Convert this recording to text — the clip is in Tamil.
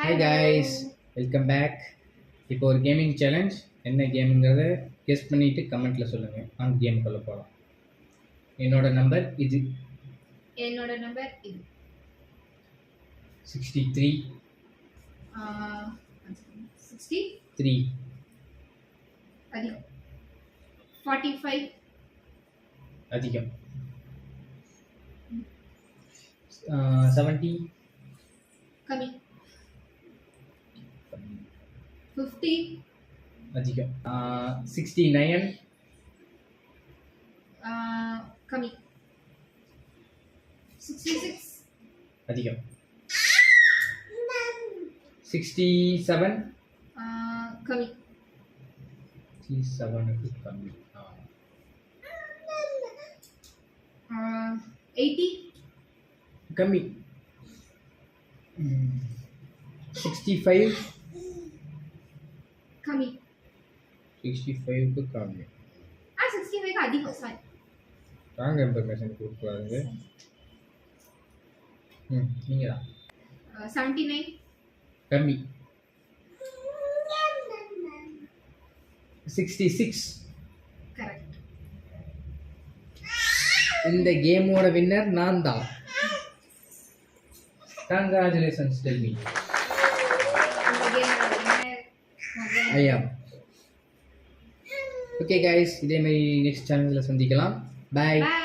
Hi Hi guys, there. welcome back. இப்போ ஒரு கேமிங் சேலஞ்ச் என்ன கேமுங்கிறத கெஸ் பண்ணிட்டு கமெண்ட்ல சொல்லுங்க. அந்த கேமுக்குள்ள போகலாம். என்னோட நம்பர் இது என்னோட நம்பர் இது 63 60 3 அதிகம் 45 அதிகம் 70 கம்மி 50 அதிகம் 69 கம்மி 66 அதிகம் 67 கம்மி 67க்கு கம்மி 80 கம்மி 65 கம்மி 65க்கு கம்மி 65 அதிகம் சாரி ராங் இன்ஃபர்மேஷன் கொடுக்குறாங்க. நீங்கள் தான் 79 கம்மி 66. கரெக்ட் இந்த கேமோட வின்னர் நான் தான். Congratulations tell me. இந்த கேமோட ஐ ஆம். ஓகே கைஸ், இதே மாதிரி நெக்ஸ்ட் சேனலில் சந்திக்கலாம். பாய். பை